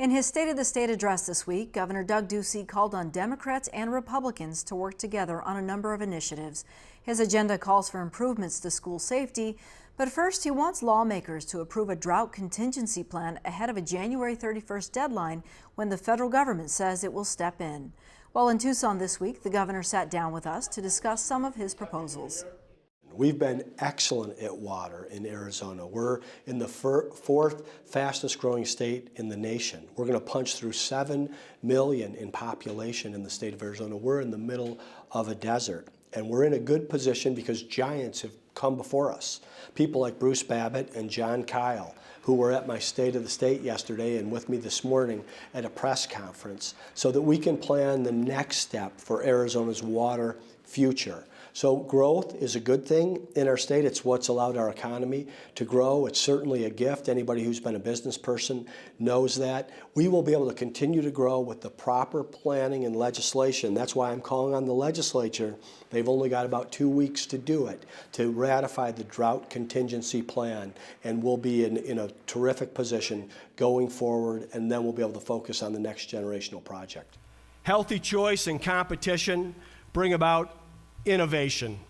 In his State of the State address this week, Governor Doug Ducey called on Democrats and Republicans to work together on a number of initiatives. His agenda calls for improvements to school safety, but first he wants lawmakers to approve a drought contingency plan ahead of a January 31st deadline when the federal government says it will step in. While in Tucson this week, the governor sat down with us to discuss some of his proposals. We've been excellent at water in Arizona. We're in the fourth fastest growing state in the nation. We're going to punch through 7 million in population in the state of Arizona. We're in the middle of a desert, and we're in a good position because giants have come before us. People like Bruce Babbitt and John Kyle, who were at my State of the State yesterday and with me this morning at a press conference, so that we can plan the next step for Arizona's water future. So growth is a good thing in our state. It's what's allowed our economy to grow. It's certainly a gift. Anybody who's been a business person knows that. We will be able to continue to grow with the proper planning and legislation. That's why I'm calling on the legislature. They've only got about 2 weeks to do it, to ratify the drought contingency plan, and we'll be in a terrific position going forward, and then we'll be able to focus on the next generational project. Healthy choice and competition bring about innovation,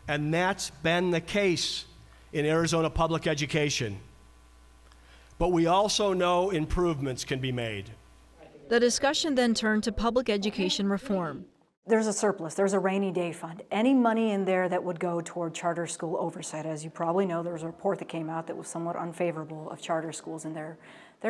and that's been the case in Arizona public education. But we also know improvements can be made. The discussion then turned to public education reform. There's a surplus, there's a rainy day fund. Any money in there that would go toward charter school oversight, as you probably know, there was a report that came out that was somewhat unfavorable of charter schools and their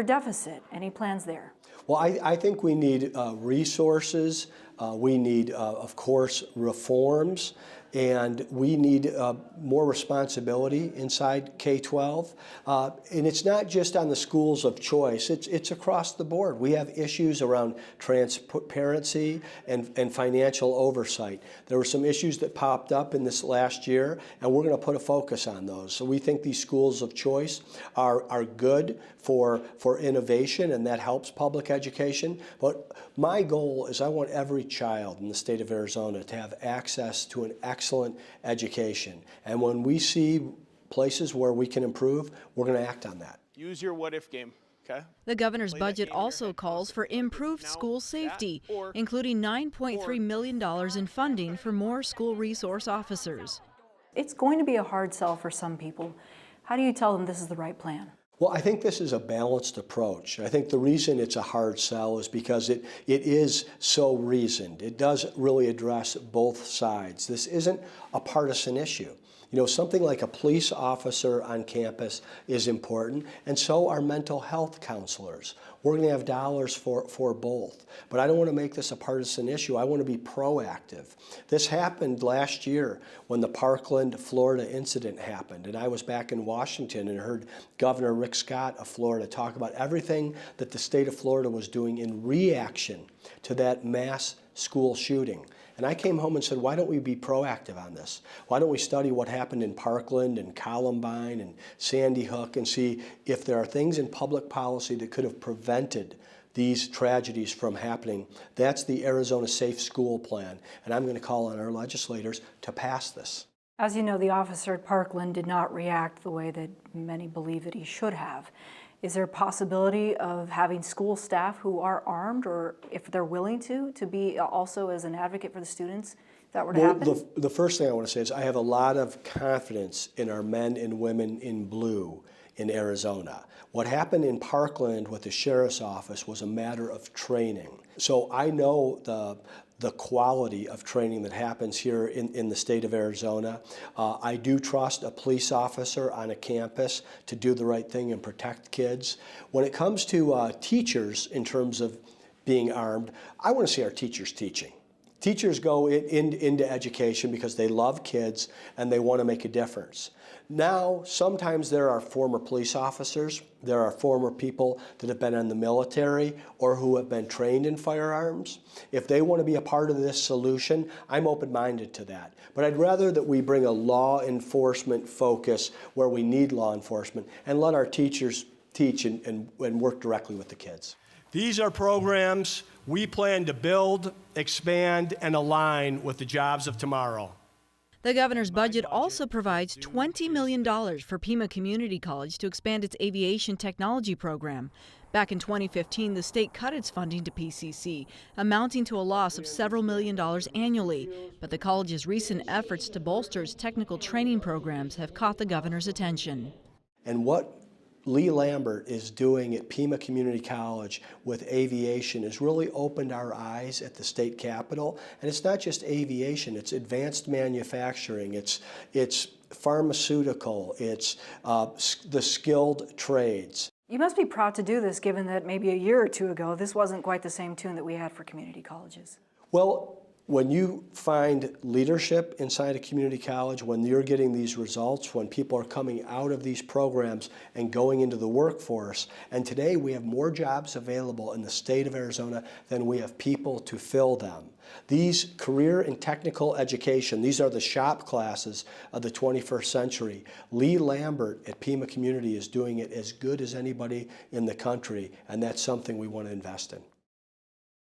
deficit. Any plans there? Well, I think we need resources. We need, of course, reforms, and we need more responsibility inside K-12. And it's not just on the schools of choice, it's across the board. We have issues around transparency and financial oversight. There were some issues that popped up in this last year, and we're going to put a focus on those. So we think these schools of choice are good for innovation, and that helps public education. But my goal is I want every child in the state of Arizona to have access to an excellent education. And when we see places where we can improve, we're going to act on that. Use your what-if game. Okay. The governor's budget also calls for improved school safety, including $9.3 million in funding for more school resource officers. It's going to be a hard sell for some people. How do you tell them this is the right plan? Well, I think this is a balanced approach. I think the reason it's a hard sell is because it is so reasoned. It does really address both sides. This isn't a partisan issue. You know, something like a police officer on campus is important, and so are mental health counselors. We're going to have dollars for both. But I don't want to make this a partisan issue. I want to be proactive. This happened last year when the Parkland, Florida incident happened, and I was back in Washington and heard Governor Rick Scott of Florida talk about everything that the state of Florida was doing in reaction to that mass school shooting. And I came home and said, why don't we be proactive on this? Why don't we study what happened in Parkland and Columbine and Sandy Hook and see if there are things in public policy that could have prevented these tragedies from happening? That's the Arizona Safe School Plan, and I'm going to call on our legislators to pass this. As you know, the officer at Parkland did not react the way that many believe that he should have. Is there a possibility of having school staff who are armed, or if they're willing to be also as an advocate for the students, if that were to happen? The first thing I want to say is I have a lot of confidence in our men and women in blue in Arizona. What happened in Parkland with the sheriff's office was a matter of training. So I know the quality of training that happens here in the state of Arizona. I do trust a police officer on a campus to do the right thing and protect kids. When it comes to teachers in terms of being armed, I want to see our teachers teaching. Teachers go into education because they love kids and they want to make a difference. Now, sometimes there are former police officers, there are former people that have been in the military or who have been trained in firearms. If they want to be a part of this solution, I'm open-minded to that. But I'd rather that we bring a law enforcement focus where we need law enforcement and let our teachers teach and work directly with the kids. These are programs we plan to build, expand, and align with the jobs of tomorrow. The governor's budget also provides $20 million for Pima Community College to expand its aviation technology program. Back in 2015, the state cut its funding to PCC, amounting to a loss of several $1,000,000 annually. But the college's recent efforts to bolster its technical training programs have caught the governor's attention. And what Lee Lambert is doing at Pima Community College with aviation has really opened our eyes at the state capitol. And it's not just aviation, it's advanced manufacturing, it's pharmaceutical, it's the skilled trades. You must be proud to do this, given that maybe a year or two ago, this wasn't quite the same tune that we had for community colleges. Well, when you find leadership inside a community college, when you're getting these results, when people are coming out of these programs and going into the workforce, and today we have more jobs available in the state of Arizona than we have people to fill them. These career and technical education, these are the shop classes of the 21st century. Lee Lambert at Pima Community is doing it as good as anybody in the country, and that's something we want to invest in.